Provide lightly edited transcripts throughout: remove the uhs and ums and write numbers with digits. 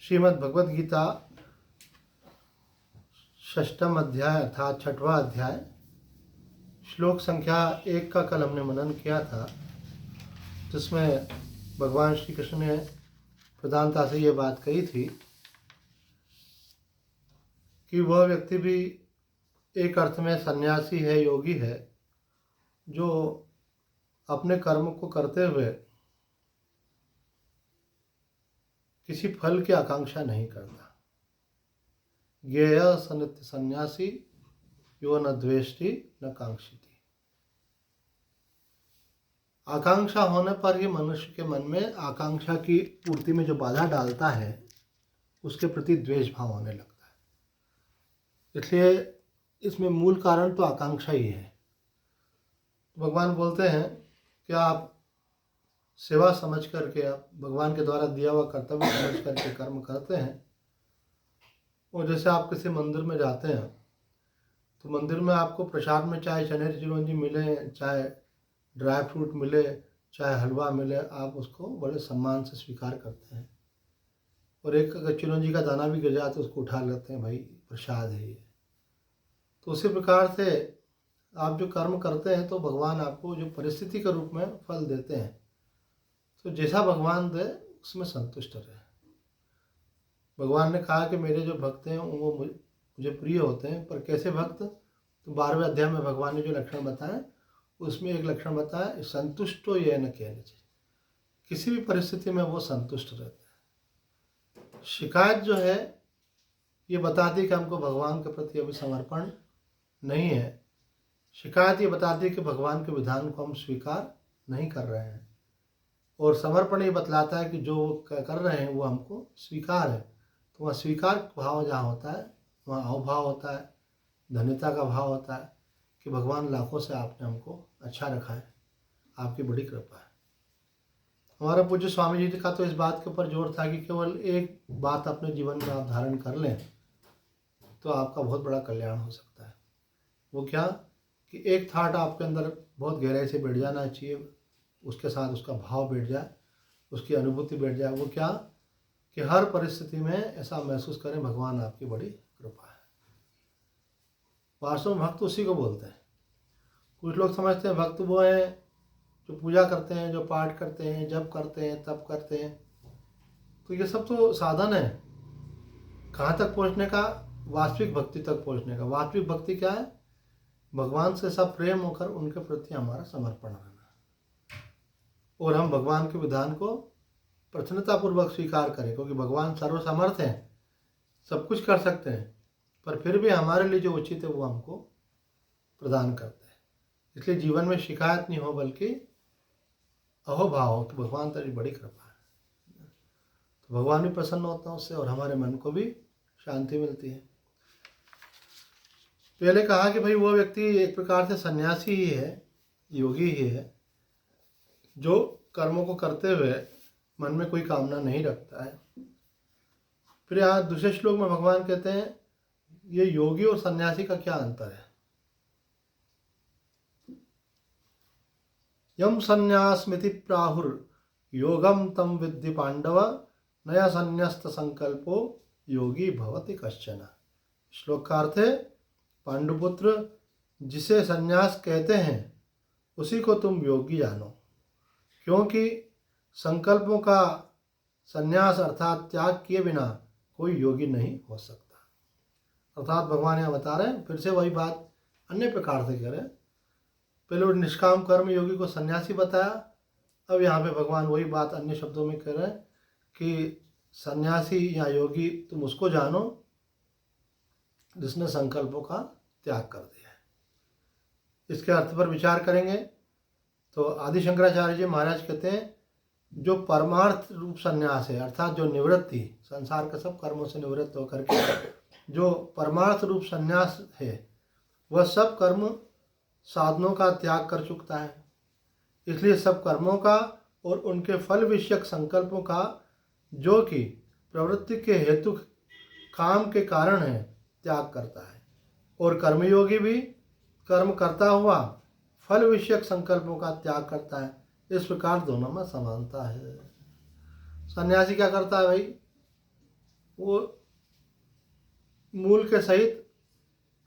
श्रीमद् भगवद गीता षष्ठम अध्याय अर्थात छठवां अध्याय श्लोक संख्या 1 का कल हमने मनन किया था, जिसमें भगवान श्री कृष्ण ने प्रधानता से ये बात कही थी कि वह व्यक्ति भी एक अर्थ में सन्यासी है, योगी है, जो अपने कर्म को करते हुए किसी फल की आकांक्षा नहीं करता। ज्ञेय सनित्य सन्यासी यो न द्वेष्टि न कांक्षिति। आकांक्षा होने पर ही मनुष्य के मन में आकांक्षा की पूर्ति में जो बाधा डालता है उसके प्रति द्वेष भाव होने लगता है। इसलिए इसमें मूल कारण तो आकांक्षा ही है। भगवान बोलते हैं कि आप सेवा समझ करके, आप भगवान के द्वारा दिया हुआ कर्तव्य समझ करके कर्म करते हैं। और जैसे आप किसी मंदिर में जाते हैं तो मंदिर में आपको प्रसाद में चाहे चने चिरौंजी मिले, चाहे ड्राई फ्रूट मिले, चाहे हलवा मिले, आप उसको बड़े सम्मान से स्वीकार करते हैं। और एक अगर चिरौंजी का दाना भी गिर जाए तो उसको उठा लेते हैं, भाई प्रसाद है ये। तो उसी प्रकार से आप जो कर्म करते हैं तो भगवान आपको जो परिस्थिति के रूप में फल देते हैं, तो जैसा भगवान दे उसमें संतुष्ट रहे। भगवान ने कहा कि मेरे जो भक्त हैं वो मुझे प्रिय होते हैं, पर कैसे भक्त? तो 12वें अध्याय में भगवान ने जो लक्षण बताए उसमें एक लक्षण बताया, संतुष्टो ये न कहना चाहिए। किसी भी परिस्थिति में वो संतुष्ट रहते हैं। शिकायत जो है ये बताती कि हमको भगवान के प्रति अभी समर्पण नहीं है। शिकायत ये बताती कि भगवान के विधान को हम स्वीकार नहीं कर रहे हैं। और समर्पण ये बतलाता है कि जो कर रहे हैं वो हमको स्वीकार है। तो वह स्वीकार भाव जहाँ होता है वहाँ अवभाव होता है, धन्यता का भाव होता है कि भगवान लाखों से आपने हमको अच्छा रखा है, आपकी बड़ी कृपा है। हमारा पूज्य स्वामी जी का तो इस बात के ऊपर जोर था कि केवल एक बात अपने जीवन में आप धारण कर लें तो आपका बहुत बड़ा कल्याण हो सकता है। वो क्या कि एक थाट आपके अंदर बहुत गहराई से बैठ जाना चाहिए, उसके साथ उसका भाव बैठ जाए, उसकी अनुभूति बैठ जाए। वो क्या कि हर परिस्थिति में ऐसा महसूस करें भगवान आपकी बड़ी कृपा है। वास्तव में भक्त उसी को बोलते हैं। कुछ लोग समझते हैं भक्त वो हैं जो पूजा करते हैं, जो पाठ करते हैं, जप करते हैं, तप करते हैं। तो ये सब तो साधन है कहाँ तक पहुँचने का? वास्तविक भक्ति तक पहुँचने का। वास्तविक भक्ति क्या है? भगवान से सब प्रेम होकर उनके प्रति हमारा समर्पण रहना, और हम भगवान के विधान को प्रसन्नतापूर्वक स्वीकार करें, क्योंकि भगवान सर्वसमर्थ हैं, सब कुछ कर सकते हैं, पर फिर भी हमारे लिए जो उचित है वो हमको प्रदान करते हैं। इसलिए जीवन में शिकायत नहीं हो बल्कि अहोभाव हो कि भगवान तेरी बड़ी कृपा है। तो भगवान भी प्रसन्न होता है उससे और हमारे मन को भी शांति मिलती है। पहले कहा कि भाई वो व्यक्ति एक प्रकार से सन्यासी ही है, योगी ही है, जो कर्मों को करते हुए मन में कोई कामना नहीं रखता है। फिर यहाँ दूसरे श्लोक में भगवान कहते हैं ये योगी और सन्यासी का क्या अंतर है? यम संन्यासमिति प्राहुर योगम तम विद्धि पांडव नया संन्यस्त संकल्पो योगी भवति कश्चन। श्लोक का अर्थ है, पांडुपुत्र, जिसे संन्यास कहते हैं उसी को तुम योगी जानो, क्योंकि संकल्पों का संन्यास अर्थात त्याग किए बिना कोई योगी नहीं हो सकता। अर्थात भगवान यहाँ बता रहे हैं, फिर से वही बात अन्य प्रकार से करें। पहले निष्काम कर्म योगी को सन्यासी बताया, अब यहाँ पे भगवान वही बात अन्य शब्दों में कह रहे हैं कि सन्यासी या योगी तुम उसको जानो जिसने संकल्पों का त्याग कर दिया है। इसके अर्थ पर विचार करेंगे तो आदि शंकराचार्य जी महाराज कहते हैं जो परमार्थ रूप संन्यास है, अर्थात जो निवृत्ति, संसार के सब कर्मों से निवृत्त होकर के जो परमार्थ रूप संन्यास है, वह सब कर्म साधनों का त्याग कर चुकता है। इसलिए सब कर्मों का और उनके फल विषयक संकल्पों का, जो कि प्रवृत्ति के हेतु काम के कारण है, त्याग करता है। और कर्मयोगी भी कर्म करता हुआ फल विषयक संकल्पों का त्याग करता है। इस प्रकार दोनों में समानता है। सन्यासी क्या करता है भाई? वो मूल के सहित,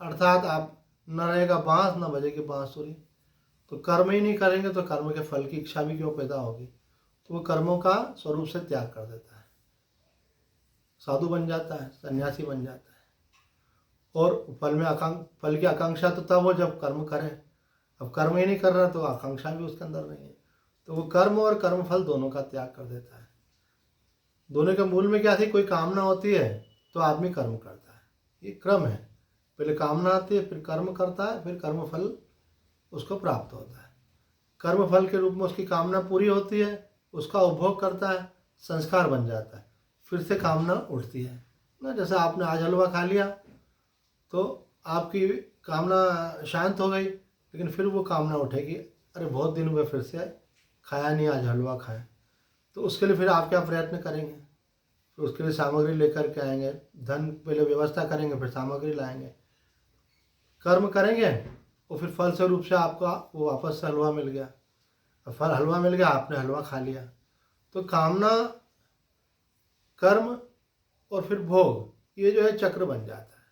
अर्थात आप न रहेगा बांस न बजेगी बांसुरी। तो कर्म ही नहीं करेंगे तो कर्म के फल की इच्छा भी क्यों पैदा होगी। तो वो कर्मों का स्वरूप से त्याग कर देता है, साधु बन जाता है, सन्यासी बन जाता है। और फल की आकांक्षा तो तब हो जब कर्म करे। अब कर्म ही नहीं कर रहा तो आकांक्षा भी उसके अंदर नहीं है। तो वो कर्म और कर्म फल दोनों का त्याग कर देता है। दोनों के मूल में क्या थी, कोई कामना होती है तो आदमी कर्म करता है, ये क्रम है। पहले कामना आती है, फिर कर्म करता है, फिर कर्म फल उसको प्राप्त होता है। कर्म फल के रूप में उसकी कामना पूरी होती है, उसका उपभोग करता है, संस्कार बन जाता है, फिर से कामना उठती है ना। जैसे आपने आज हलवा खा लिया तो आपकी कामना शांत हो गई, लेकिन फिर वो कामना उठेगी, अरे बहुत दिन हुए फिर से खाया नहीं, आज हलवा खाएं। तो उसके लिए फिर आप क्या प्रयत्न करेंगे, फिर उसके लिए सामग्री लेकर के आएंगे, धन पहले व्यवस्था करेंगे, फिर सामग्री लाएंगे, कर्म करेंगे, और फिर फल स्वरूप से आपका वो वापस से हलवा मिल गया। फल हलवा मिल गया, आपने हलवा खा लिया। तो कामना, कर्म और फिर भोग, ये जो है चक्र बन जाता है।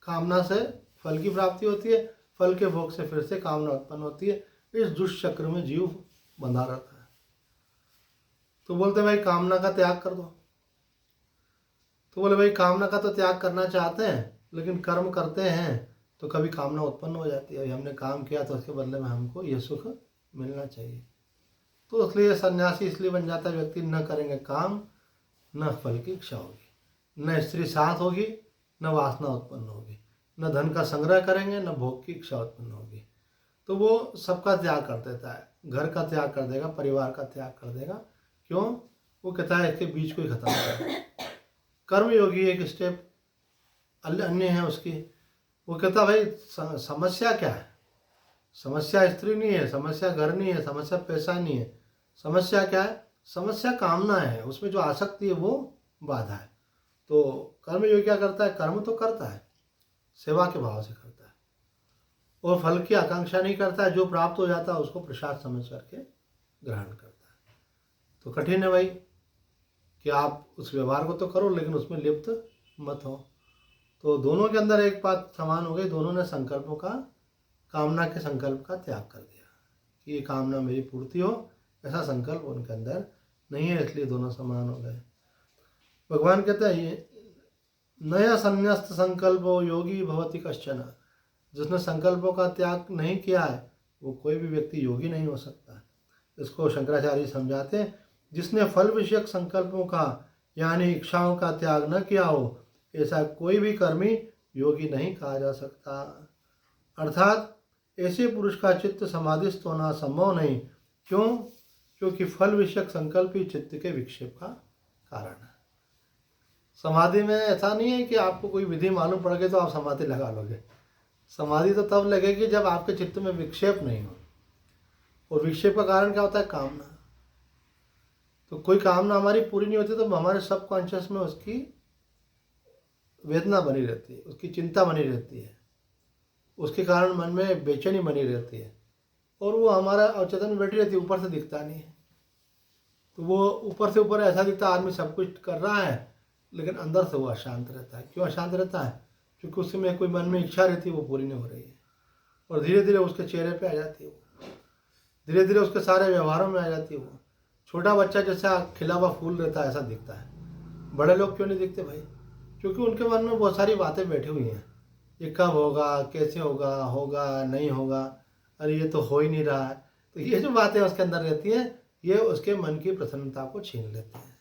कामना से फल की प्राप्ति होती है, फल के भोग से फिर से कामना उत्पन्न होती है। इस दुष्चक्र में जीव बंधा रहता है। तो बोलते भाई कामना का त्याग कर दो। तो बोले भाई कामना का तो त्याग करना चाहते हैं, लेकिन कर्म करते हैं तो कभी कामना उत्पन्न हो जाती है, हमने काम किया तो उसके बदले में हमको यह सुख मिलना चाहिए। तो इसलिए सन्यासी इसलिए बन जाता है, व्यक्ति न करेंगे काम, न फल की इच्छा होगी, न स्त्री साथ होगी, न वासना उत्पन्न होगी, न धन का संग्रह करेंगे, न भोग की इच्छा उत्पन्न होगी। तो वो सबका त्याग कर देता है, घर का त्याग कर देगा, परिवार का त्याग कर देगा। क्यों? वो कहता है इसके बीच को ही खत्म कर। कर्मयोगी एक स्टेप अन्य है उसकी। वो कहता भाई समस्या क्या है, समस्या स्त्री नहीं है, समस्या घर नहीं है, समस्या पैसा नहीं है, समस्या क्या है, समस्या कामना है, उसमें जो आसक्ति है वो बाधा है। तो कर्मयोगी क्या करता है, कर्म तो करता है, सेवा के भाव से करता है, और फल की आकांक्षा नहीं करता है। जो प्राप्त हो जाता है उसको प्रसाद समझ करके ग्रहण करता है। तो कठिन है भाई कि आप उस व्यवहार को तो करो, लेकिन उसमें लिप्त मत हो। तो दोनों के अंदर एक बात समान हो गई, दोनों ने संकल्पों का, कामना के संकल्प का त्याग कर दिया कि ये कामना मेरी पूर्ति हो, ऐसा संकल्प उनके अंदर नहीं है, इसलिए दोनों समान हो गए। भगवान कहते हैं नया संन्यस्त संकल्पो योगी भवति कश्चन। जिसने संकल्पों का त्याग नहीं किया है वो कोई भी व्यक्ति योगी नहीं हो सकता। इसको शंकराचार्य समझाते हैं, जिसने फल विषयक संकल्पों का यानी इच्छाओं का त्याग न किया हो, ऐसा कोई भी कर्मी योगी नहीं कहा जा सकता। अर्थात ऐसे पुरुष का चित्त समाधिस्थ होना संभव नहीं। क्यों? क्योंकि फल विषयक संकल्प ही चित्त के विक्षेप का कारण है। समाधि में ऐसा नहीं है कि आपको कोई विधि मालूम पड़ गई तो आप समाधि लगा लोगे। समाधि तो तब लगेगी जब आपके चित्त में विक्षेप नहीं हो, और विक्षेप का कारण क्या होता है, कामना। तो कोई कामना हमारी पूरी नहीं होती तो हमारे सबकॉन्शियस में उसकी वेदना बनी रहती है, उसकी चिंता बनी रहती है, उसके कारण मन में बेचैनी बनी रहती है, और वो हमारा अवचेतन में बैठी रहती है, ऊपर से दिखता नहीं है। तो वो ऊपर से ऊपर ऐसा दिखता है आदमी सब कुछ कर रहा है, लेकिन अंदर से वो अशांत रहता है। क्यों अशांत रहता है? क्योंकि उसमें कोई मन में इच्छा रहती है वो पूरी नहीं हो रही है, और धीरे धीरे उसके चेहरे पे आ जाती है वो, धीरे धीरे उसके सारे व्यवहारों में आ जाती है वो। छोटा बच्चा जैसा खिला हुआ फूल रहता है ऐसा दिखता है। बड़े लोग क्यों नहीं दिखते भाई? क्योंकि उनके मन में बहुत सारी बातें बैठी हुई हैं, ये कब होगा, कैसे होगा, होगा नहीं होगा, अरे ये तो हो ही नहीं रहा है। तो ये जो बातें उसके अंदर रहती हैं ये उसके मन की प्रसन्नता को छीन लेते हैं,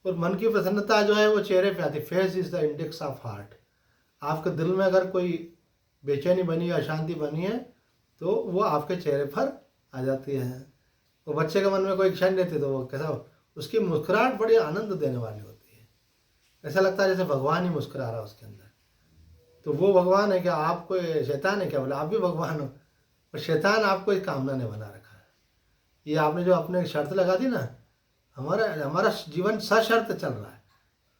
और मन की प्रसन्नता जो है वो चेहरे पे आती है। Face is the index of heart. आपके दिल में अगर कोई बेचैनी बनी है, अशांति बनी है, तो वो आपके चेहरे पर आ जाती है। वो बच्चे के मन में कोई इच्छा नहीं रहती तो वो कैसा, उसकी मुस्कुराहट बड़ी आनंद देने वाली होती है, ऐसा लगता है जैसे भगवान ही मुस्कुरा रहा है उसके अंदर। तो वो भगवान है क्या? आप कोई शैतान है क्या? बोले आप भी भगवान हो, और शैतान आपको एक कामना ने बना रखा है। ये आपने जो अपने शर्त लगा दी ना, हमारा जीवन सशर्त चल रहा है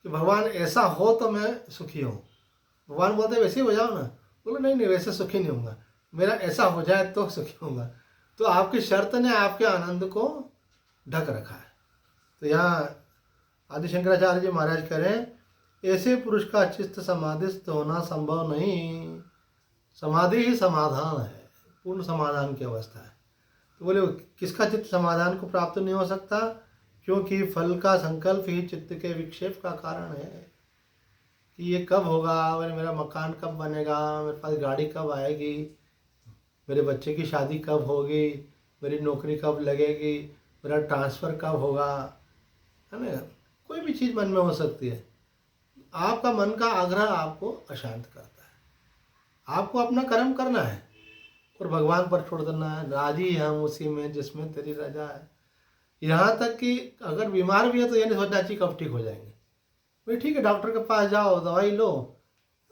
कि भगवान ऐसा हो तो मैं सुखी हूँ। भगवान बोलते हैं वैसे ही हो जाओ ना, बोलो नहीं नहीं वैसे सुखी नहीं होऊंगा, मेरा ऐसा हो जाए तो सुखी होऊंगा। तो आपकी शर्त ने आपके आनंद को ढक रखा है। तो यहाँ आदि शंकराचार्य जी महाराज कह रहे हैं ऐसे पुरुष का चित्त समाधिस्थ होना संभव नहीं। समाधि ही समाधान है, पूर्ण समाधान की अवस्था है। तो बोले किसका चित्त समाधान को प्राप्त नहीं हो सकता? क्योंकि फल का संकल्प ही चित्त के विक्षेप का कारण है कि ये कब होगा, मेरा मकान कब बनेगा, मेरे पास गाड़ी कब आएगी, मेरे बच्चे की शादी कब होगी, मेरी नौकरी कब लगेगी, मेरा ट्रांसफ़र कब होगा, है ना। कोई भी चीज़ मन में हो सकती है। आपका मन का आग्रह आपको अशांत करता है। आपको अपना कर्म करना है और भगवान पर छोड़ देना है। राजी हम उसी में जिसमें तेरी रजा है। यहाँ तक कि अगर बीमार भी है तो ये नहीं सोचना चाहिए कब ठीक हो जाएंगे। भाई ठीक है, डॉक्टर के पास जाओ, दवाई लो,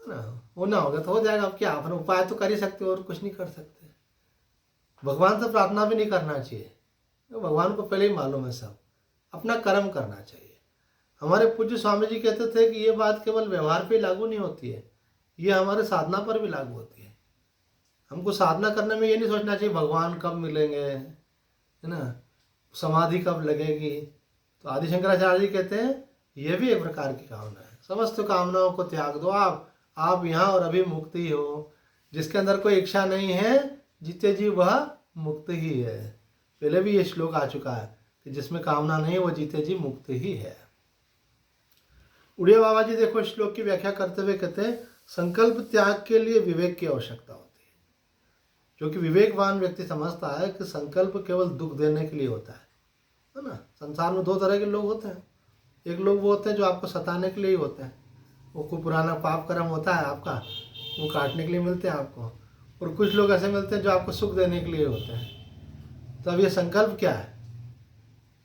है ना, होना होगा तो हो जाएगा। अब क्या, अपना उपाय तो कर ही सकते हो और कुछ नहीं कर सकते। भगवान से प्रार्थना भी नहीं करना चाहिए, तो भगवान को पहले ही मालूम है सब। अपना कर्म करना चाहिए। हमारे पूज्य स्वामी जी कहते थे कि ये बात केवल व्यवहार पे लागू नहीं होती है, ये हमारे साधना पर भी लागू होती है। हमको साधना करने में ये नहीं सोचना चाहिए भगवान कब मिलेंगे, है ना, समाधि कब लगेगी। तो आदि शंकराचार्य जी कहते हैं ये भी एक प्रकार की कामना है। समस्त कामनाओं को त्याग दो। आप यहाँ और अभी मुक्ति हो। जिसके अंदर कोई इच्छा नहीं है, जीते जी वह मुक्त ही है। पहले भी ये श्लोक आ चुका है कि जिसमें कामना नहीं वो जीते जी मुक्त ही है। उड़िया बाबा जी देखो श्लोक की व्याख्या करते हुए कहते हैं संकल्प त्याग के लिए विवेक की आवश्यकता होती है। जो कि विवेकवान व्यक्ति समझता है कि संकल्प केवल दुख देने के लिए होता है ना। संसार में दो तरह के लोग होते हैं। एक लोग वो होते हैं जो आपको सताने के लिए ही होते हैं, वो कोई पुराना पाप कर्म होता है आपका, वो काटने के लिए मिलते हैं आपको। और कुछ लोग ऐसे मिलते हैं जो आपको सुख देने के लिए होते हैं। तो अब ये संकल्प क्या है?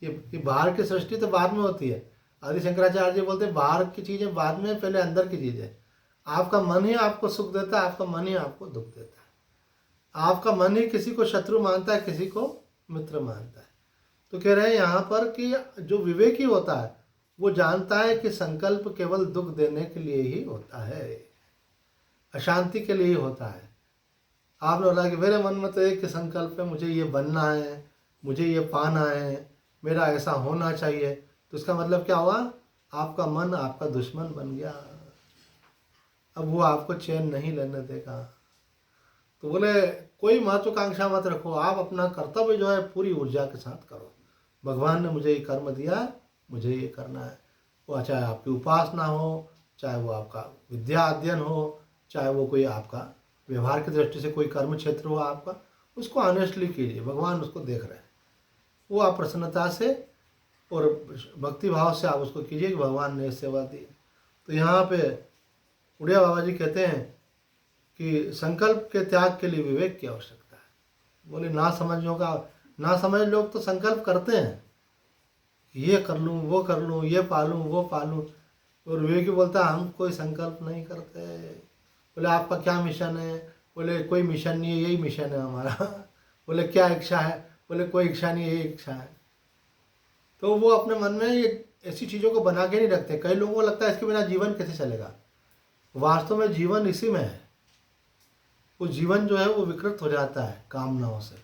ये बाहर की सृष्टि तो बाद में होती है। आदि शंकराचार्य जी बोलते हैं बाहर की चीज़ें बाद में, पहले अंदर की चीज़ें। आपका मन ही आपको सुख देता है, आपका मन ही आपको दुख देता है। आपका मन ही किसी को शत्रु मानता है, किसी को मित्र मानता है। तो कह रहे हैं यहाँ पर कि जो विवेकी होता है वो जानता है कि संकल्प केवल दुख देने के लिए ही होता है, अशांति के लिए ही होता है। आपने बोला कि मेरे मन में तो एक संकल्प है, मुझे ये बनना है, मुझे ये पाना है, मेरा ऐसा होना चाहिए। तो इसका मतलब क्या हुआ? आपका मन आपका दुश्मन बन गया। अब वो आपको चैन नहीं लेने देगा। तो बोले कोई महत्वाकांक्षा मत रखो, आप अपना कर्तव्य जो है पूरी ऊर्जा के साथ करो। भगवान ने मुझे ये कर्म दिया, मुझे ये करना है। वो चाहे आपकी उपासना हो, चाहे वो आपका विद्या अध्ययन हो, चाहे वो कोई आपका व्यवहार की दृष्टि से कोई कर्म क्षेत्र हो आपका, उसको ऑनेस्टली कीजिए। भगवान उसको देख रहे हैं। वो आप प्रसन्नता से और भक्ति भाव से आप उसको कीजिए कि भगवान ने सेवा दी। तो यहाँ पे उड़िया बाबा जी कहते हैं कि संकल्प के त्याग के लिए विवेक की आवश्यकता है। बोले ना समझ लोग तो संकल्प करते हैं, ये कर लूँ, वो कर लूँ, ये पालूँ, वो पालूँ। और विवेकी बोलता है हम कोई संकल्प नहीं करते। बोले आपका क्या मिशन है? बोले कोई मिशन नहीं है, यही मिशन है हमारा। बोले क्या इच्छा है? बोले कोई इच्छा नहीं है, यही इच्छा है। तो वो अपने मन में ये ऐसी चीज़ों को बना के नहीं रखते। कई लोगों को लगता है इसके बिना जीवन कैसे चलेगा। वास्तव में जीवन इसी में है। वो जीवन जो है वो विकृत हो जाता है कामनाओं से।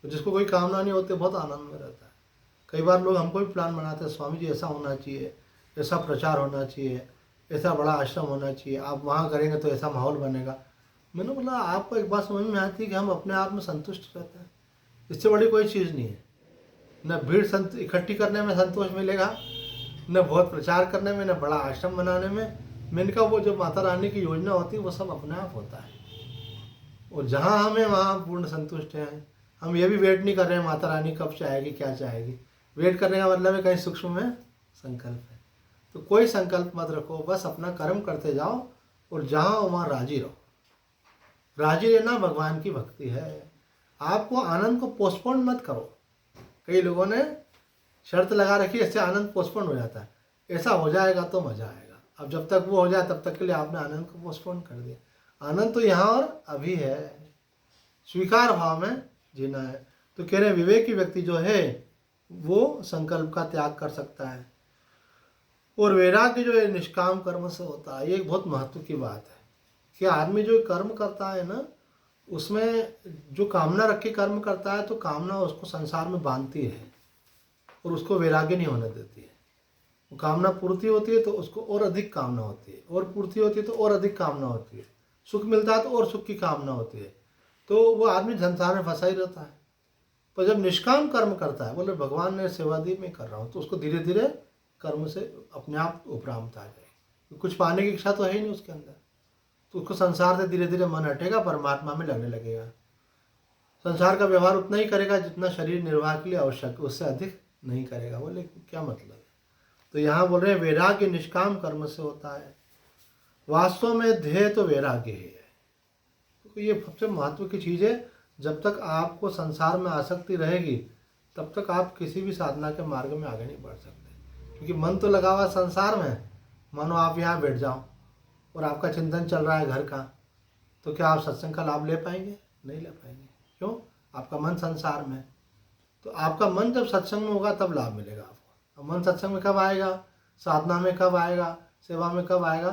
तो जिसको कोई कामना नहीं होती बहुत आनंद में रहता है। कई बार लोग हमको भी प्लान बनाते हैं, स्वामी जी ऐसा होना चाहिए, ऐसा प्रचार होना चाहिए, ऐसा बड़ा आश्रम होना चाहिए, आप वहाँ करेंगे तो ऐसा माहौल बनेगा। मैंने बोला आपको एक बात समझ में आती है कि हम अपने आप में संतुष्ट रहते हैं, इससे बड़ी कोई चीज़ नहीं है। न भीड़ इकट्ठी करने में संतोष मिलेगा, न बहुत प्रचार करने में, न बड़ा आश्रम बनाने में। मैंने कहा वो जो माता रानी की योजना होती है वो सब अपने आप होता है। और जहाँ हमें वहाँ पूर्ण संतुष्ट हैं। हम ये भी वेट नहीं कर रहे हैं माता रानी कब चाहेगी, क्या चाहेगी। वेट करने का मतलब है कहीं सूक्ष्म में संकल्प है। तो कोई संकल्प मत रखो, बस अपना कर्म करते जाओ और जहाँ हो वहाँ राजी रहो। राजी रहना भगवान की भक्ति है। आपको आनंद को पोस्टपोन मत करो। कई लोगों ने शर्त लगा रखी है, इससे आनंद पोस्टपोन हो जाता है। ऐसा हो जाएगा तो मज़ा आएगा। अब जब तक वो हो जाए तब तक के लिए आपने आनंद को पोस्टपोन कर दिया। आनंद तो यहाँ और अभी है, स्वीकार भाव में जीना है। तो कह रहे विवेकी व्यक्ति जो है वो संकल्प का त्याग कर सकता है। और वैराग्य जो है निष्काम कर्म से होता है। ये एक बहुत महत्व की बात है कि आदमी जो कर्म करता है ना, उसमें जो कामना रख के कर्म करता है तो कामना उसको संसार में बांधती है और उसको वैराग्य नहीं होने देती है। वो कामना पूर्ति होती है तो उसको और अधिक कामना होती है, और पूर्ति होती है तो और अधिक कामना होती है, सुख मिलता है तो और सुख की कामना होती है। तो वो आदमी संसार में फंसा ही रहता है। पर जब निष्काम कर्म करता है, बोले भगवान ने सेवा दी मैं कर रहा हूँ, तो उसको धीरे धीरे कर्म से अपने आप उपरामता आ जाएगी। कुछ पाने की इच्छा तो है ही नहीं उसके अंदर, तो उसको संसार से धीरे धीरे मन हटेगा, परमात्मा में लगने लगेगा। संसार का व्यवहार उतना ही करेगा जितना शरीर निर्वाह के लिए आवश्यक, उससे अधिक नहीं करेगा। बोले क्या मतलब है? तो यहाँ बोल रहे हैं वैराग्य निष्काम कर्म से होता है। वास्तव में ध्येय तो वैराग्य ही है। तो ये सबसे महत्व की चीज़ है। जब तक आपको संसार में आसक्ति रहेगी तब तक आप किसी भी साधना के मार्ग में आगे नहीं बढ़ सकते, क्योंकि मन तो लगा हुआ संसार में। मानो आप यहाँ बैठ जाओ और आपका चिंतन चल रहा है घर का, तो क्या आप सत्संग का लाभ ले पाएंगे? नहीं ले पाएंगे। क्यों? आपका मन संसार में। तो आपका मन जब सत्संग में होगा तब लाभ मिलेगा आपको। अब मन सत्संग में कब आएगा? साधना में कब आएगा? सेवा में कब आएगा?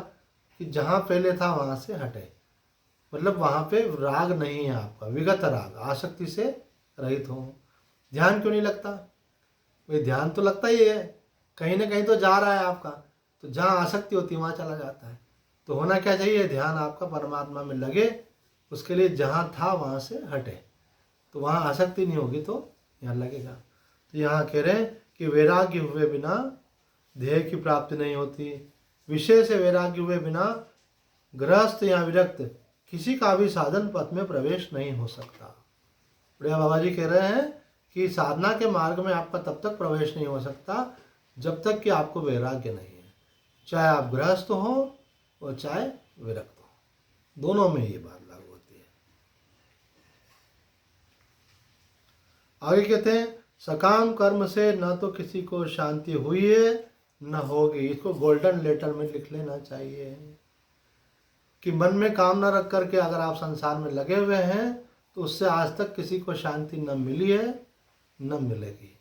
कि जहाँ पहले था वहाँ से हटे, मतलब वहाँ पे राग नहीं है आपका, विगत राग, आसक्ति से रहित हो। ध्यान क्यों नहीं लगता? भाई ध्यान तो लगता ही है, कहीं ना कहीं तो जा रहा है आपका, तो जहाँ आसक्ति होती है वहाँ चला जाता है। तो होना क्या चाहिए? ध्यान आपका परमात्मा में लगे, उसके लिए जहाँ था वहाँ से हटे, तो वहाँ आसक्ति नहीं होगी तो यहाँ लगेगा। तो यहाँ कह रहे हैं कि वैराग्य हुए बिना ध्येय की प्राप्ति नहीं होती। विषय से वैराग्य हुए बिना गृहस्थ या विरक्त किसी का भी साधन पथ में प्रवेश नहीं हो सकता। बढ़िया बाबा जी कह रहे हैं कि साधना के मार्ग में आपका तब तक प्रवेश नहीं हो सकता जब तक कि आपको वैराग्य नहीं है, चाहे आप गृहस्थ हो और चाहे विरक्त हो, दोनों में ये बात लागू होती है। आगे कहते हैं सकाम कर्म से न तो किसी को शांति हुई है न होगी। इसको गोल्डन लेटर में लिख लेना चाहिए कि मन में कामना रख करके अगर आप संसार में लगे हुए हैं तो उससे आज तक किसी को शांति न मिली है न मिलेगी।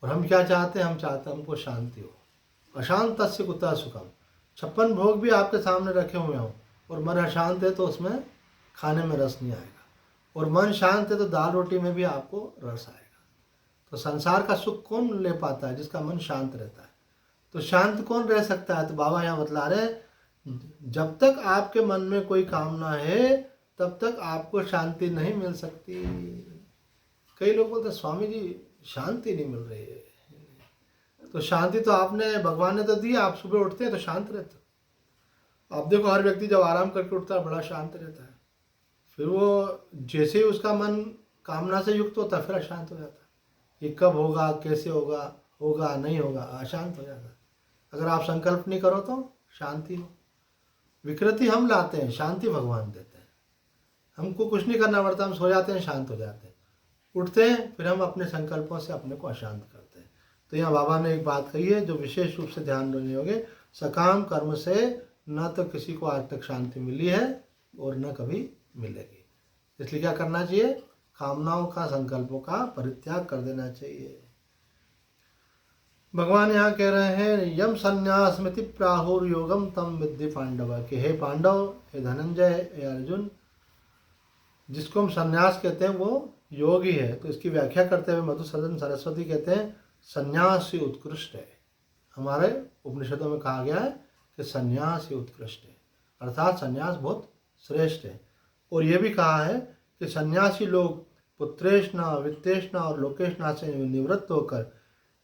और हम क्या चाहते हैं? हम चाहते हैं हमको शांति हो। अशांतस्य कुतः सुखम। 56 भोग भी आपके सामने रखे हुए हों और मन अशांत है तो उसमें खाने में रस नहीं आएगा, और मन शांत है तो दाल रोटी में भी आपको रस आएगा। तो संसार का सुख कौन ले पाता है? जिसका मन शांत रहता है। तो शांत कौन रह सकता है? तो बाबा यहाँ बतला रहे हैं जब तक आपके मन में कोई कामना है तब तक आपको शांति नहीं मिल सकती। कई लोग बोलते स्वामी जी शांति नहीं मिल रही है। तो शांति तो आपने, भगवान ने तो दिया। आप सुबह उठते हैं तो शांत रहते हो। आप देखो हर व्यक्ति जब आराम करके उठता है बड़ा शांत रहता है, फिर वो जैसे ही उसका मन कामना से युक्त होता है फिर अशांत हो जाता है। ये कब होगा, कैसे होगा, होगा नहीं होगा, अशांत हो जाता है। अगर आप संकल्प नहीं करो तो शांति हो। विकृति हम लाते हैं, शांति भगवान देते हैं। हमको कुछ नहीं करना पड़ता, हम सो जाते हैं, शांत हो जाते हैं। उठते हैं फिर हम अपने संकल्पों से अपने को अशांत करते हैं। तो यहाँ बाबा ने एक बात कही है जो विशेष रूप से ध्यान देने होंगे, सकाम कर्म से न तो किसी को आज तक शांति मिली है और न कभी मिलेगी। इसलिए क्या करना चाहिए? कामनाओं का, संकल्पों का परित्याग कर देना चाहिए। भगवान यहाँ कह रहे हैं यम संन्यास स्मृति प्राहुर योगम तम विद्धि पांडव, कि हे पांडव, हे धनंजय, हे अर्जुन, जिसको हम संन्यास कहते हैं वो योग ही है। तो इसकी व्याख्या करते हुए मधुसूदन सरस्वती कहते हैं संन्यास ही उत्कृष्ट है। हमारे उपनिषदों में कहा गया है कि संन्यास ही उत्कृष्ट है, अर्थात संन्यास बहुत श्रेष्ठ है। और ये भी कहा है कि सन्यासी लोग पुत्रेष्णा, वित्तेष्णा और लोकेष्णा से निवृत्त होकर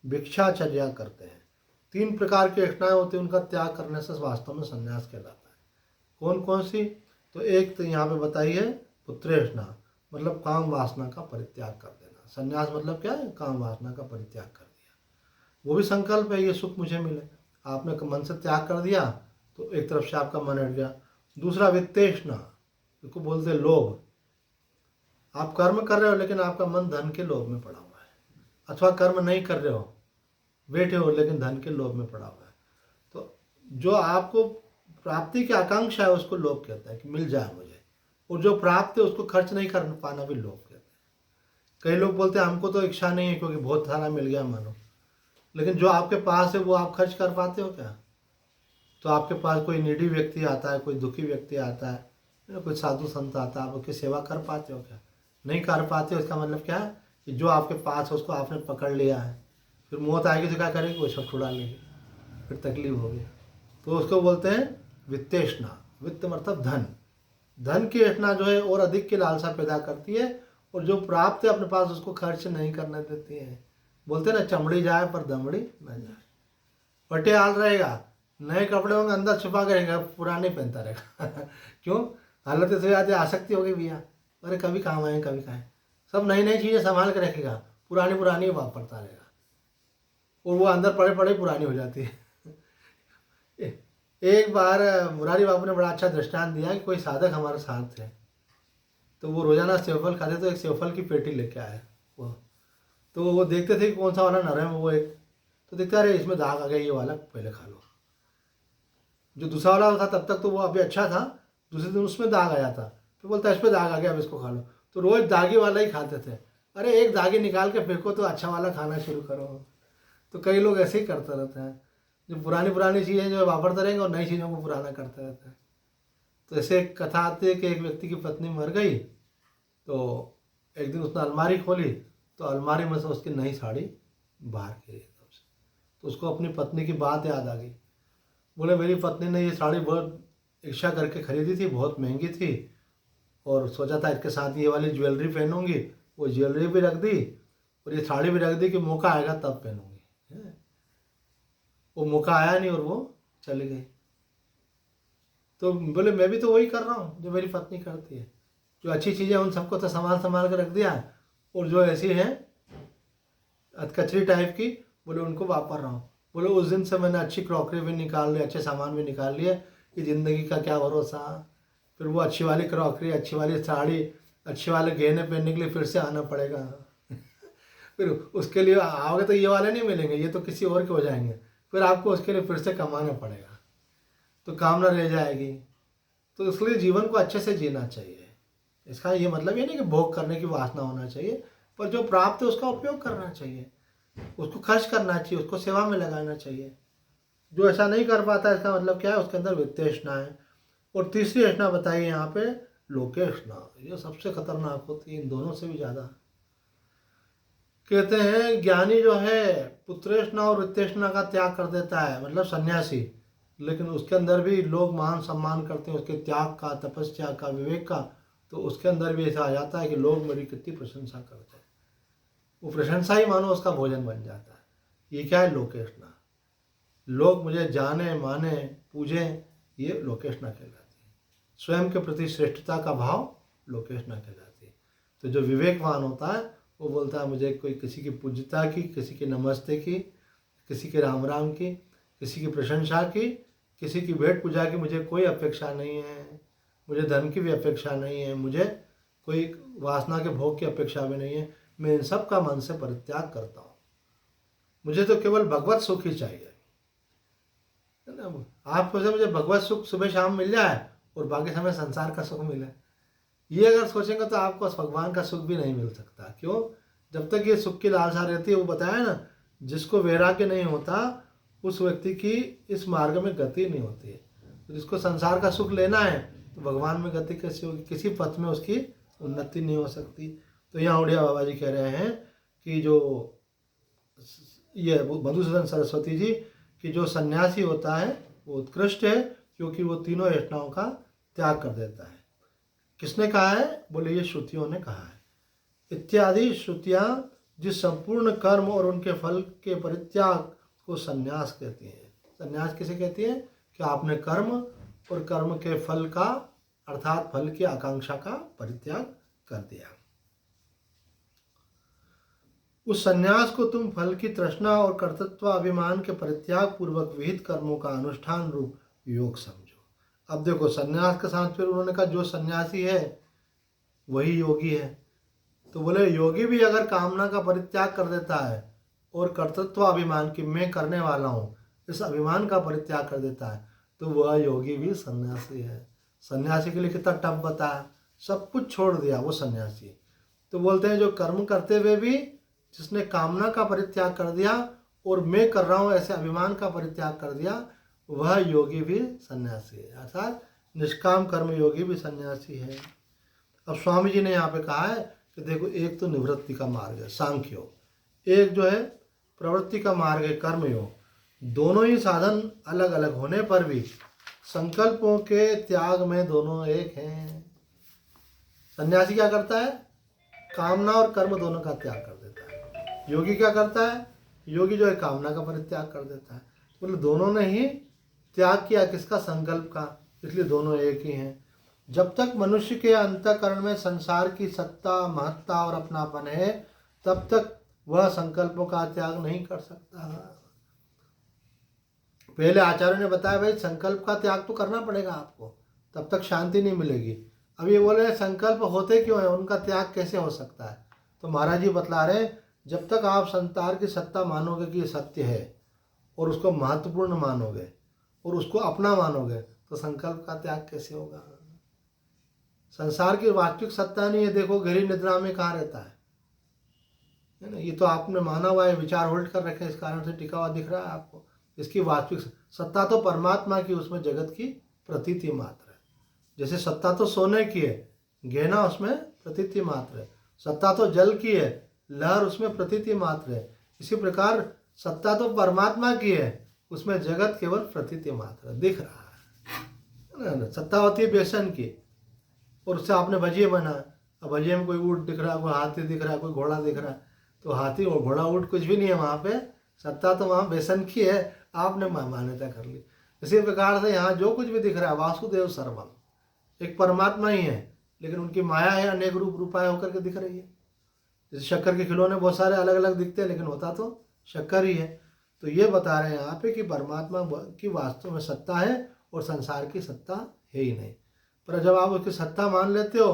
भिक्षाचर्या करते हैं। 3 प्रकार की इच्छाएं होती हैं, उनका त्याग करने से वास्तव में संन्यास कहलाता है। कौन कौन सी? तो एक तो यहाँ पे बताई है पुत्रेष्णा, मतलब काम वासना का परित्याग कर देना। संन्यास मतलब क्या है? काम वासना का परित्याग कर दिया। वो भी संकल्प है, ये सुख मुझे मिले, आपने मन से त्याग कर दिया तो एक तरफ से आपका मन हट गया। दूसरा वित्तेष्णा, इसको बोलते लोभ। आप कर्म कर रहे हो लेकिन आपका मन धन के लोभ में पड़ा हुआ है, अथवा कर्म नहीं कर रहे हो, बैठे हो लेकिन धन के लोभ में पड़ा हुआ है। तो जो आपको प्राप्ति की आकांक्षा है उसको लोभ कहता है कि मिल जाए मुझे, और जो प्राप्त है उसको खर्च नहीं कर पाना भी लोभ कहते हैं। कई लोग बोलते हैं हमको तो इच्छा नहीं है क्योंकि बहुत सारा मिल गया मानो, लेकिन जो आपके पास है वो आप खर्च कर पाते हो क्या? तो आपके पास कोई नीडी व्यक्ति आता है, कोई दुखी व्यक्ति आता है, कोई साधु संत आता है, आप उसकी सेवा कर पाते हो क्या? नहीं कर पाते हो। इसका मतलब क्या है कि जो आपके पास है उसको आपने पकड़ लिया है, फिर मौत आएगी तो क्या करेगी? वो सब छुड़ा लेगी। फिर तकलीफ हो गया। तो उसको बोलते हैं वित्तेष्णा। वित्त मतलब धन। धन की तृष्णा जो है और अधिक की लालसा पैदा करती है, और जो प्राप्त है अपने पास उसको खर्च नहीं करने देती है। बोलते हैं ना, चमड़ी जाए पर दमड़ी न जाए। पटियाल रहेगा, नए कपड़े होंगे अंदर छुपा के रहेगा, पुराने पहनता रहेगा क्यों? हालत इसलिए आती आसक्ति हो गई भैया, अरे कभी काम आए कभी खाएं, सब नई नई चीज़ें संभाल के रखेगा, पुरानी पुरानी वापरता रहेगा, और वो अंदर पड़े पड़े पुरानी हो जाती है एक बार मुरारी बाबू ने बड़ा अच्छा दृष्टांत दिया कि कोई साधक हमारे साथ थे, तो वो रोजाना सेवफल खाते, तो एक सेवफल की पेटी लेके आए वो। तो वो देखते थे कि कौन सा वाला नरम है, वो एक तो देखते अरे इसमें दाग आ गया, ये वाला पहले खा लो। जो दूसरा वाला था तब तक तो वो अभी अच्छा था, दूसरे दिन उसमें दाग आया था, तो बोलता है इस पर दाग आ गया, अब इसको खा लो। तो रोज दागी वाला ही खाते थे। अरे एक दागी निकाल के फेंको तो अच्छा वाला खाना शुरू करो। तो कई लोग ऐसे ही करते रहते हैं, जो पुरानी पुरानी चीज़ें जो वापरते रहेंगे और नई चीज़ों को पुराना करते रहते हैं। तो ऐसे एक कथा आती है कि एक व्यक्ति की पत्नी मर गई, तो एक दिन उसने अलमारी खोली, तो अलमारी में से उसकी नई साड़ी बाहर गिरी एकदम से। तो उसको अपनी पत्नी की बात याद आ गई। बोले मेरी पत्नी ने ये साड़ी बहुत इच्छा करके खरीदी थी, बहुत महंगी थी, और सोचा था इसके साथ ये वाली ज्वेलरी पहनूंगी, वो ज्वेलरी भी रख दी और ये साड़ी भी रख दी कि मौका आएगा तब पहनूंगी। वो मौका आया नहीं और वो चली गई। तो बोले मैं भी तो वही कर रहा हूँ जो मेरी पत्नी करती है, जो अच्छी चीज़ें उन सबको तो संभाल संभाल कर रख दिया, और जो ऐसी हैं कचरी टाइप की, बोले उनको वापर रहा हूँ। बोले उस दिन से मैंने अच्छी क्रॉकरी भी निकाल ली, अच्छे सामान भी निकाल लिए, कि ज़िंदगी का क्या भरोसा। फिर वो अच्छी वाली क्रॉकरी, अच्छी वाली साड़ी, अच्छे वाले गहने पहनने के लिए फिर से आना पड़ेगा फिर उसके लिए आओगे तो ये वाले नहीं मिलेंगे, ये तो किसी और के हो जाएंगे, फिर आपको उसके लिए फिर से कमाना पड़ेगा, तो काम ना रह जाएगी। तो इसलिए जीवन को अच्छे से जीना चाहिए। इसका ये मतलब ये नहीं कि भोग करने की वासना होना चाहिए, पर जो प्राप्त है उसका उपयोग करना चाहिए, उसको खर्च करना चाहिए, उसको सेवा में लगाना चाहिए। जो ऐसा नहीं कर पाता इसका मतलब क्या है, उसके अंदर वित्तेष्णा है। और तीसरी तृष्णा बताई यहाँ पे लोकेष्णा, ये सबसे खतरनाक होती है इन दोनों से भी ज़्यादा। कहते हैं ज्ञानी जो है पुत्रेष्णा और वित्तेष्णा का त्याग कर देता है, मतलब सन्यासी, लेकिन उसके अंदर भी लोग मान सम्मान करते हैं उसके त्याग का, तपस्या का, विवेक का। तो उसके अंदर भी ऐसा आ जाता है कि लोग मेरी कितनी प्रशंसा करते हैं, वो प्रशंसा ही मानो उसका भोजन बन जाता है। ये क्या है? लोकेष्णा। लोग मुझे जाने माने पूजें, ये लोकेष्णा कहलाती है। स्वयं के प्रति श्रेष्ठता का भाव लोकेष्णा कहलाती है। तो जो विवेकवान होता है वो बोलता है मुझे कोई किसी की पूज्यता की, किसी के नमस्ते की, किसी के राम राम की, किसी की प्रशंसा की, किसी की भेंट पूजा की मुझे कोई अपेक्षा नहीं है, मुझे धन की भी अपेक्षा नहीं है, मुझे कोई वासना के भोग की अपेक्षा भी नहीं है। मैं इन सब का मन से परित्याग करता हूँ, मुझे तो केवल भगवत सुख ही चाहिए। आपको से मुझे भगवत सुख सुबह शाम मिल जाए और बाकी समय संसार का सुख मिले, ये अगर सोचेंगे तो आपको भगवान का सुख भी नहीं मिल सकता। क्यों? जब तक ये सुख की लालसा रहती है, वो बताया ना, जिसको वैराग्य नहीं होता उस व्यक्ति की इस मार्ग में गति नहीं होती है। तो जिसको संसार का सुख लेना है तो भगवान में गति कैसे होगी? किसी पथ में उसकी उन्नति नहीं हो सकती। तो यहाँ उड़िया बाबा जी कह रहे हैं कि जो ये मधुसूदन सरस्वती जी कि जो सन्यासी होता है वो उत्कृष्ट है, क्योंकि वो तीनों तृष्णाओं का त्याग कर देता है। किसने कहा है? बोले ये श्रुतियों ने कहा है। इत्यादि श्रुतियाँ जिस संपूर्ण कर्म और उनके फल के परित्याग को संन्यास कहती हैं। संन्यास किसे कहती है? कि आपने कर्म और कर्म के फल का, अर्थात फल की आकांक्षा का परित्याग कर दिया। उस संन्यास को तुम फल की तृष्णा और कर्तृत्व अभिमान के परित्याग पूर्वक विहित कर्मों का अनुष्ठान रूप योग समझो। अब देखो, संन्यास के साथ फिर उन्होंने कहा जो सन्यासी है वही योगी है। तो बोले योगी भी अगर कामना का परित्याग कर देता है और कर्तृत्व अभिमान की मैं करने वाला हूँ, इस अभिमान का परित्याग कर देता है, तो वह योगी भी सन्यासी है। सन्यासी के लिए कितना टफ बताया, सब कुछ छोड़ दिया वो सन्यासी। तो बोलते हैं जो कर्म करते हुए भी जिसने कामना का परित्याग कर दिया और मैं कर रहा हूँ ऐसे अभिमान का परित्याग कर दिया, वह योगी भी सन्यासी है, अर्थात निष्काम कर्म योगी भी सन्यासी है। अब स्वामी जी ने यहाँ पे कहा है कि देखो, एक तो निवृत्ति का मार्ग है सांख्य योग, एक जो है प्रवृत्ति का मार्ग है कर्म योग, दोनों ही साधन अलग अलग होने पर भी संकल्पों के त्याग में दोनों एक हैं। सन्यासी क्या करता है? कामना और कर्म दोनों का त्याग कर देता है। योगी क्या करता है? योगी जो है कामना का परित्याग कर देता है। मतलब दोनों ने ही त्याग किया, किसका? संकल्प का। इसलिए दोनों एक ही हैं। जब तक मनुष्य के अंतःकरण में संसार की सत्ता, महत्ता और अपनापन है, तब तक वह संकल्पों का त्याग नहीं कर सकता। पहले आचार्य ने बताया भाई संकल्प का त्याग तो करना पड़ेगा आपको, तब तक शांति नहीं मिलेगी। अब ये बोले संकल्प होते क्यों हैं, उनका त्याग कैसे हो सकता है? तो महाराज जी बतला रहे हैं, जब तक आप संसार की सत्ता मानोगे कि ये सत्य है और उसको महत्वपूर्ण मानोगे और उसको अपना मानोगे, तो संकल्प का त्याग कैसे होगा? संसार की वास्तविक सत्ता नहीं है। देखो गहरी निद्रा में कहाँ रहता है ना? ये तो आपने माना हुआ है, विचार होल्ड कर रखे, इस कारण से टिका हुआ दिख रहा है आपको। इसकी वास्तविक सत्ता तो परमात्मा की, उसमें जगत की प्रतीति मात्र है। जैसे सत्ता तो सोने की है, गहना उसमें प्रतीति मात्र है। सत्ता तो जल की है, लहर उसमें प्रतीति मात्र है। इसी प्रकार सत्ता तो परमात्मा की है, उसमें जगत केवल प्रतीति मात्र दिख रहा है। सत्ता होती है बेसन की, और उससे आपने भजिए बना। अब भजिए में कोई ऊँट दिख रहा है, कोई हाथी दिख रहा है, कोई घोड़ा दिख रहा है, तो हाथी और घोड़ा ऊँट कुछ भी नहीं है वहाँ पे। सत्ता तो वहाँ बेसन की है, आपने मान्यता कर ली। इसी प्रकार से यहाँ जो कुछ भी दिख रहा है वासुदेव सर्वम, एक परमात्मा ही है, लेकिन उनकी माया है, अनेक रूप रूपाएं होकर के दिख रही है। जैसे शक्कर के खिलौने बहुत सारे अलग अलग दिखते हैं, लेकिन होता तो शक्कर ही है। तो ये बता रहे हैं यहाँ पे कि परमात्मा की वास्तव में सत्ता है और संसार की सत्ता है ही नहीं। पर जब आप उसकी सत्ता मान लेते हो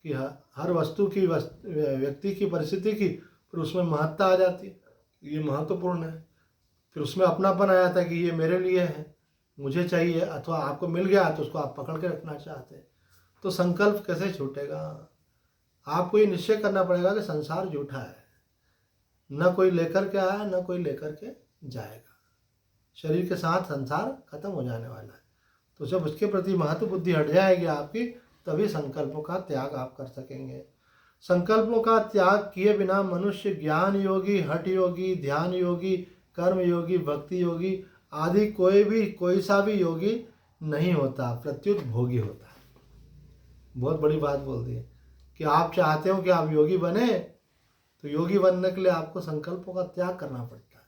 कि हर वस्तु की, व्यक्ति की, परिस्थिति की, फिर उसमें महत्ता आ जाती है, ये महत्वपूर्ण है। फिर उसमें अपनापन आ जाता है कि ये मेरे लिए है, मुझे चाहिए, अथवा आपको मिल गया तो उसको आप पकड़ के रखना चाहते हैं। तो संकल्प कैसे छूटेगा? आपको ये निश्चय करना पड़ेगा कि संसार झूठा है, न कोई लेकर के आया, न कोई लेकर के जाएगा। शरीर के साथ संसार खत्म हो जाने वाला है। तो जब उसके प्रति महत्व बुद्धि हट जाएगी आपकी, तभी संकल्पों का त्याग आप कर सकेंगे। संकल्पों का त्याग किए बिना मनुष्य ज्ञान योगी, हठ योगी, ध्यान योगी, कर्म योगी, भक्ति योगी आदि कोई सा भी योगी नहीं होता, प्रत्युत भोगी होता है। बहुत बड़ी बात बोल दी है कि आप चाहते हो कि आप योगी बने, तो योगी बनने के लिए आपको संकल्पों का त्याग करना पड़ता है।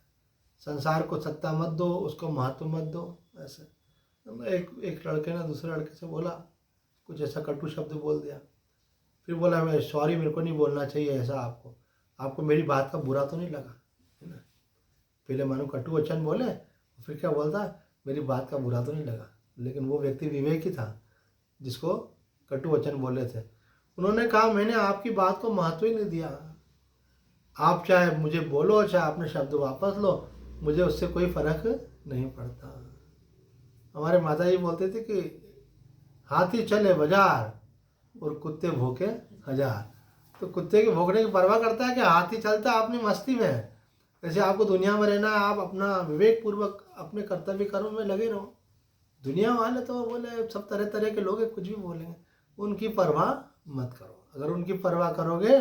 संसार को सत्ता मत दो, उसको महत्व मत दो। ऐसे एक लड़के ने दूसरे लड़के से बोला, कुछ ऐसा कटु शब्द बोल दिया। फिर बोला मैं सॉरी, मेरे को नहीं बोलना चाहिए ऐसा, आपको मेरी बात का बुरा तो नहीं लगा, है ना? पहले मानो कटु वचन बोले, फिर क्या बोलता, मेरी बात का बुरा तो नहीं लगा। लेकिन वो व्यक्ति विवेकी था जिसको कटु वचन बोले थे। उन्होंने कहा मैंने आपकी बात को महत्व ही नहीं दिया, आप चाहे मुझे बोलो, चाहे अपने शब्द वापस लो, मुझे उससे कोई फर्क नहीं पड़ता। हमारे माता जी बोलते थे कि हाथी चले बाजार और कुत्ते भूखे हजार। तो कुत्ते के भोगने की परवाह करता है कि हाथी चलता है अपनी मस्ती में। जैसे आपको दुनिया में रहना है, आप अपना विवेक पूर्वक अपने कर्तव्य कर्म में लगे रहो। दुनिया वाले तो बोले सब तरह तरह के लोग कुछ भी बोलेंगे, उनकी परवाह मत करो। अगर उनकी परवाह करोगे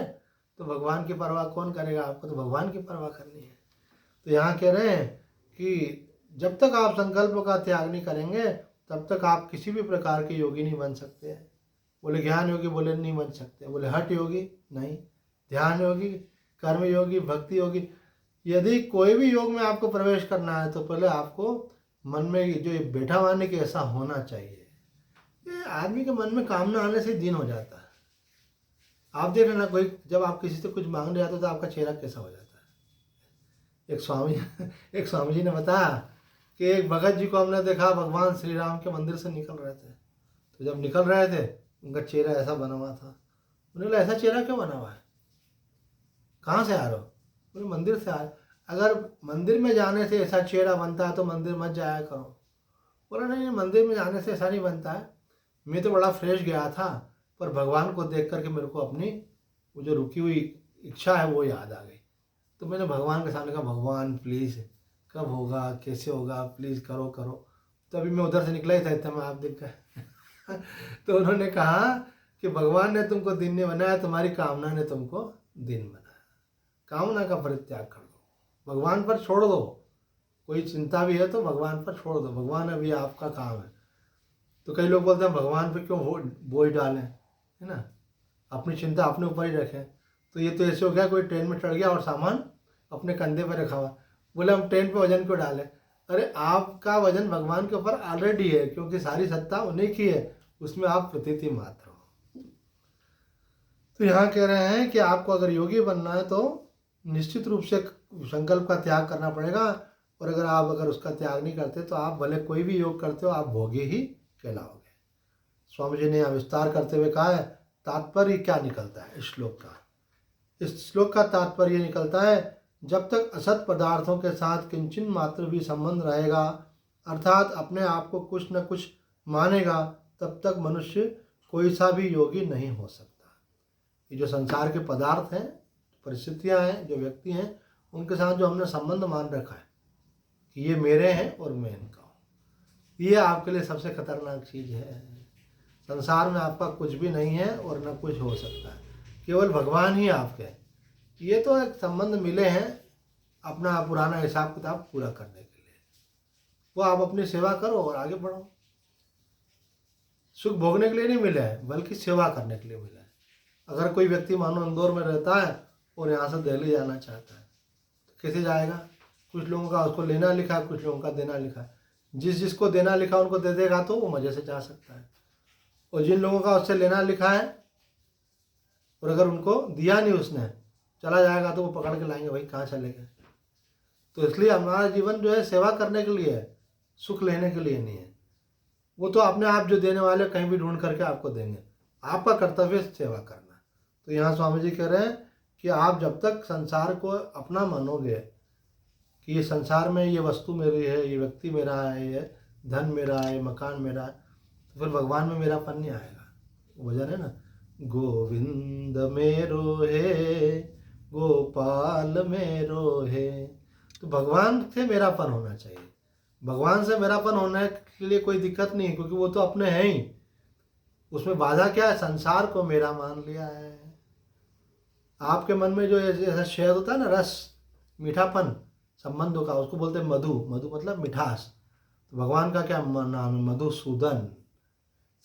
तो भगवान की परवाह कौन करेगा? आपको तो भगवान की परवाह करनी है। तो यहाँ कह रहे हैं कि जब तक आप संकल्पों का त्याग नहीं करेंगे, तब तक आप किसी भी प्रकार के योगी नहीं बन सकते। बोले ज्ञान योगी, बोले नहीं बन सकते। बोले हठ योगी नहीं, ध्यान योगी, कर्म योगी, भक्ति योगी। यदि कोई भी योग में आपको प्रवेश करना है, तो पहले आपको मन में जो बैठा हुआ कि ऐसा होना चाहिए। ये आदमी के मन में कामना आने से दिन हो जाता है। आप देख रहे ना, कोई जब आप किसी से कुछ मांगने जाते हो तो आपका चेहरा कैसा हो जाता है। एक स्वामी जी ने बताया कि एक भगत जी को हमने देखा, भगवान श्री राम के मंदिर से निकल रहे थे। तो जब निकल रहे थे उनका चेहरा ऐसा बना हुआ था। उन्होंने बोला ऐसा चेहरा क्यों बना हुआ है, कहाँ से आ रहे हो? बोले मंदिर से आ। अगर मंदिर में जाने से ऐसा चेहरा बनता है तो मंदिर मत जाया करो। बोला नहीं, मंदिर में जाने से ऐसा नहीं बनता है, मैं तो बड़ा फ्रेश गया था, पर भगवान को देख करके मेरे को अपनी वो जो रुकी हुई इच्छा है वो याद आ गई। तो मैंने भगवान के सामने कहा, भगवान प्लीज़ कब होगा, कैसे होगा, प्लीज़ करो करो। तो अभी मैं उधर से निकला ही था, इतना में आप दिख गए। तो उन्होंने कहा कि भगवान ने तुमको दिन नहीं बनाया, तुम्हारी कामना ने तुमको दिन बनाया। कामना का परित्याग कर दो, भगवान पर छोड़ दो। कोई चिंता भी है तो भगवान पर छोड़ दो, भगवान अभी आपका काम है। तो कई लोग बोलते हैं भगवान पे क्यों बोझ डालें, है ना, अपनी चिंता अपने ऊपर ही रखें। तो ये तो ऐसे हो गया कोई ट्रेन में चढ़ गया और सामान अपने कंधे पर रखा हुआ, बोले हम ट्रेन पे वजन क्यों डालें। अरे आपका वजन भगवान के ऊपर ऑलरेडी है, क्योंकि सारी सत्ता उन्हीं की है, उसमें आप प्रतीति मात्र हो। तो यहाँ कह रहे हैं कि आपको अगर योगी बनना है तो निश्चित रूप से संकल्प का त्याग करना पड़ेगा, और अगर उसका त्याग नहीं करते तो आप भले कोई भी योग करते हो आप भोगी ही कहलाओगे। स्वामी जी ने यहाँ विस्तार करते हुए कहा है तात्पर्य क्या निकलता है इस श्लोक का। इस श्लोक का तात्पर्य निकलता है जब तक असत पदार्थों के साथ किंचन मात्र भी संबंध रहेगा, अर्थात अपने आप को कुछ न कुछ मानेगा, तब तक मनुष्य कोई सा भी योगी नहीं हो सकता। ये जो संसार के पदार्थ हैं, परिस्थितियां हैं, जो व्यक्ति हैं, उनके साथ जो हमने संबंध मान रखा है कि ये मेरे हैं और मैं इनका हूँ, ये आपके लिए सबसे खतरनाक चीज़ है। संसार में आपका कुछ भी नहीं है और न कुछ हो सकता है, केवल भगवान ही आपके हैं। ये तो एक संबंध मिले हैं अपना पुराना हिसाब किताब पूरा करने के लिए, वो आप अपनी सेवा करो और आगे बढ़ो। सुख भोगने के लिए नहीं मिला है बल्कि सेवा करने के लिए मिला है। अगर कोई व्यक्ति मानो इंदौर में रहता है और यहाँ से दिल्ली जाना चाहता है तो कैसे जाएगा। कुछ लोगों का उसको लेना लिखा है, कुछ लोगों का देना लिखा है। जिसको देना लिखा उनको दे देगा तो वो मज़े से जा सकता है, और जिन लोगों का उससे लेना लिखा है और अगर उनको दिया नहीं उसने, चला जाएगा तो वो पकड़ के लाएंगे, भाई कहाँ चले गए। तो इसलिए हमारा जीवन जो है सेवा करने के लिए है, सुख लेने के लिए नहीं है। वो तो अपने आप जो देने वाले कहीं भी ढूंढ करके आपको देंगे, आपका कर्तव्य है सेवा करना। तो यहाँ स्वामी जी कह रहे हैं कि आप जब तक संसार को अपना मानोगे कि ये संसार में ये वस्तु मेरी है, ये व्यक्ति मेरा है, ये धन मेरा है, मकान मेरा है, तो फिर भगवान में मेरापन नहीं आएगा। वजह है ना, गोविंद मेरो है गोपाल मेरो है। तो भगवान से मेरापन होना चाहिए। भगवान से मेरापन होने के लिए कोई दिक्कत नहीं है, क्योंकि वो तो अपने हैं ही। उसमें बाधा क्या है, संसार को मेरा मान लिया है। आपके मन में जो ऐसा शहद होता है ना, रस, मीठापन संबंधों का, उसको बोलते हैं मधु। मधु मतलब मिठास। तो भगवान का क्या नाम है, मधुसूदन।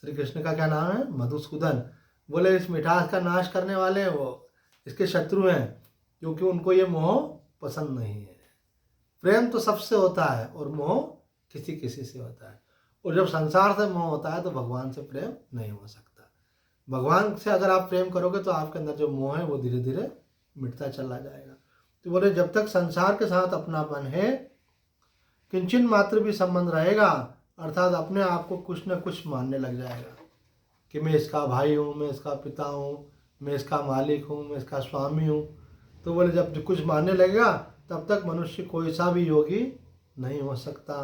श्री कृष्ण का क्या नाम है, मधुसूदन। बोले इस मिठास का नाश करने वाले वो इसके शत्रु हैं, क्योंकि उनको ये मोह पसंद नहीं है। प्रेम तो सबसे होता है और मोह किसी किसी से होता है, और जब संसार से मोह होता है तो भगवान से प्रेम नहीं हो सकता। भगवान से अगर आप प्रेम करोगे तो आपके अंदर जो मोह है वो धीरे धीरे मिटता चला जाएगा। तो बोले जब तक संसार के साथ अपनापन है, किंचन मात्र भी संबंध रहेगा, अर्थात अपने आप को कुछ न कुछ मानने लग जाएगा कि मैं इसका भाई हूँ, मैं इसका पिता हूँ, मैं इसका मालिक हूँ, मैं इसका स्वामी हूँ। तो बोले जब कुछ मानने लगेगा तब तक मनुष्य कोई सा भी योगी नहीं हो सकता।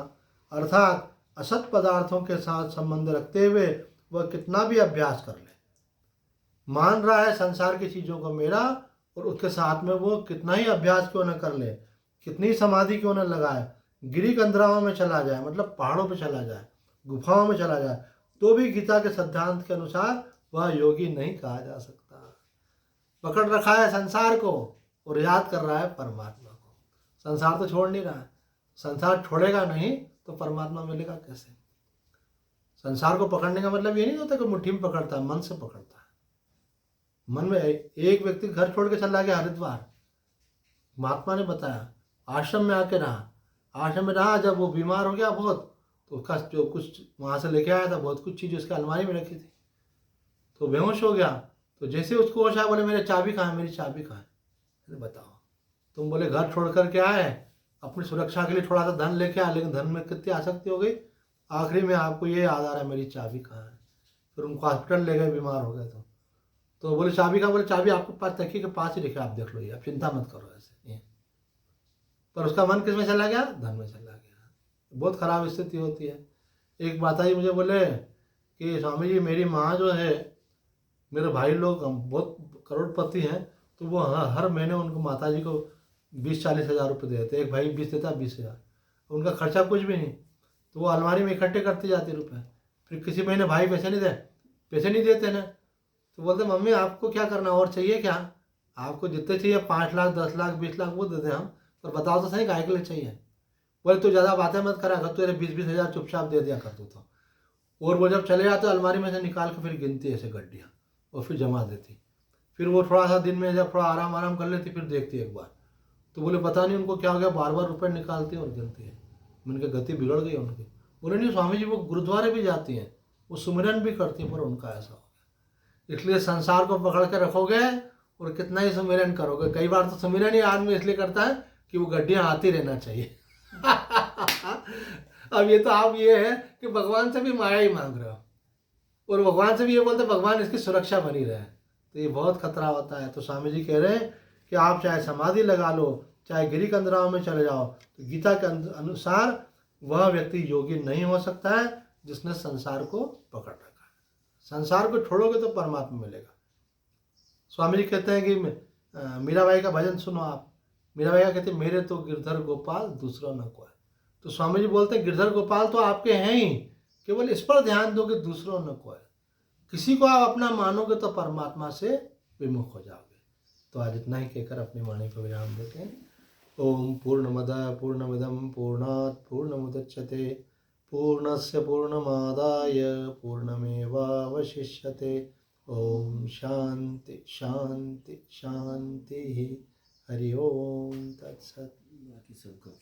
अर्थात असत पदार्थों के साथ संबंध रखते हुए वह कितना भी अभ्यास कर ले, मान रहा है संसार की चीज़ों को मेरा, और उसके साथ में वो कितना ही अभ्यास क्यों न कर ले, कितनी समाधि क्यों न लगाए, गिरी कंदराओं में चला जाए, मतलब पहाड़ों पे चला जाए, गुफाओं में चला जाए, तो भी गीता के सिद्धांत के अनुसार वह योगी नहीं कहा जा सकता। पकड़ रखा है संसार को और याद कर रहा है परमात्मा को। संसार तो छोड़ नहीं रहा है, संसार छोड़ेगा नहीं तो परमात्मा मिलेगा कैसे। संसार को पकड़ने का मतलब ये नहीं होता कि मुट्ठी में पकड़ता है, मन से पकड़ता है। मन में एक व्यक्ति घर छोड़ के चला गया हरिद्वार, महात्मा ने बताया, आश्रम में आके रहा, आश्रम में रहा, जब वो बीमार हो गया बहुत, तो उसका जो कुछ वहाँ से लेके आया था, बहुत कुछ चीज़ उसके अलमारी में रखी थी, तो बेहोश हो गया। तो जैसे उसको होश आया, बोले मेरे चाबी कहाँ है, मेरी चाबी कहाँ है। अरे बताओ, तुम बोले घर छोड़ कर के आए, अपनी सुरक्षा के लिए थोड़ा सा धन लेके आए, लेकिन धन में कितनी आसक्ति हो गई, आखिरी में आपको ये याद आ रहा है मेरी चाबी कहाँ है। फिर उनको हॉस्पिटल ले गए, बीमार हो गए। तो बोले चाबी कहाँ, बोले चाबी आपके पास तकिए के पास ही रखे, आप देख लो, ये आप चिंता मत करो ऐसे। पर उसका मन किस में चला गया, धन में चला गया। बहुत खराब स्थिति होती है। एक माता जी मुझे बोले कि स्वामी जी मेरी माँ जो है, मेरे भाई लोग बहुत करोड़पति हैं, तो वो हर महीने उनको माता जी को 20-40 हज़ार रुपये देते। एक भाई 20 देता, 20,000, उनका खर्चा कुछ भी नहीं, तो वो अलमारी में इकट्ठे करती जाती रुपये। फिर किसी महीने भाई पैसे नहीं देते ना, तो बोलते मम्मी आपको क्या करना और चाहिए क्या, आपको जितने चाहिए 5 लाख 10 लाख 20 लाख वो देते हम, पर बताओ तो सही काहे के लिए चाहिए। बोले तू ज़्यादा बातें मत करा कर, तेरे 20-20 हज़ार चुपचाप दे दिया कर तू तो। और वो जब चले जाते अलमारी में से निकाल के फिर गिनती ऐसे गड्डियाँ और फिर जमा देती। फिर वो थोड़ा सा दिन में जब थोड़ा आराम कर लेती फिर देखती एक बार, तो बोले पता नहीं उनको क्या हो गया, बार बार रुपये निकालती है और गिनती है। उनकी गति बिगड़ गई उनकी। बोले नहीं स्वामी जी वो गुरुद्वारे भी जाती हैं, वो सुमिरन भी करती हैं, पर उनका ऐसा हो गया। इसलिए संसार को पकड़ के रखोगे और कितना ही सुमिरन करोगे। कई बार तो सुमिरन ही आदमी इसलिए करता है कि वो गड्डियाँ आती रहना चाहिए। अब ये तो आप ये है कि भगवान से भी माया ही मांग रहे हो और भगवान से भी ये बोलते भगवान इसकी सुरक्षा बनी रहे, तो ये बहुत खतरा होता है। तो स्वामी जी कह रहे हैं कि आप चाहे समाधि लगा लो, चाहे गिरी कंदराओं में चले जाओ, तो गीता के अनुसार वह व्यक्ति योगी नहीं हो सकता है जिसने संसार को पकड़ रखा है। संसार को छोड़ोगे तो परमात्मा मिलेगा। स्वामी जी कहते हैं कि मीराबाई का भजन सुनो आप। मीराबाई का कहते हैं मेरे तो गिरधर गोपाल दूसरा न कोई। तो स्वामी जी बोलते हैं गिरधर गोपाल तो आपके हैं ही, केवल इस पर ध्यान दो कि दूसरों न कोई। किसी को आप अपना मानोगे तो परमात्मा से विमुख हो जाओगे। तो आज इतना ही कहकर अपनी वाणी को विराम देते हैं। ओम पूर्णमदः पूर्णमिदं पूर्णात् पूर्णमुदच्यते पूर्णस्य पूर्णमादाय पूर्णमेवावशिष्यते। ओम शांति शांति शांति। हरि ओम तत्सत्। बाकी सब कब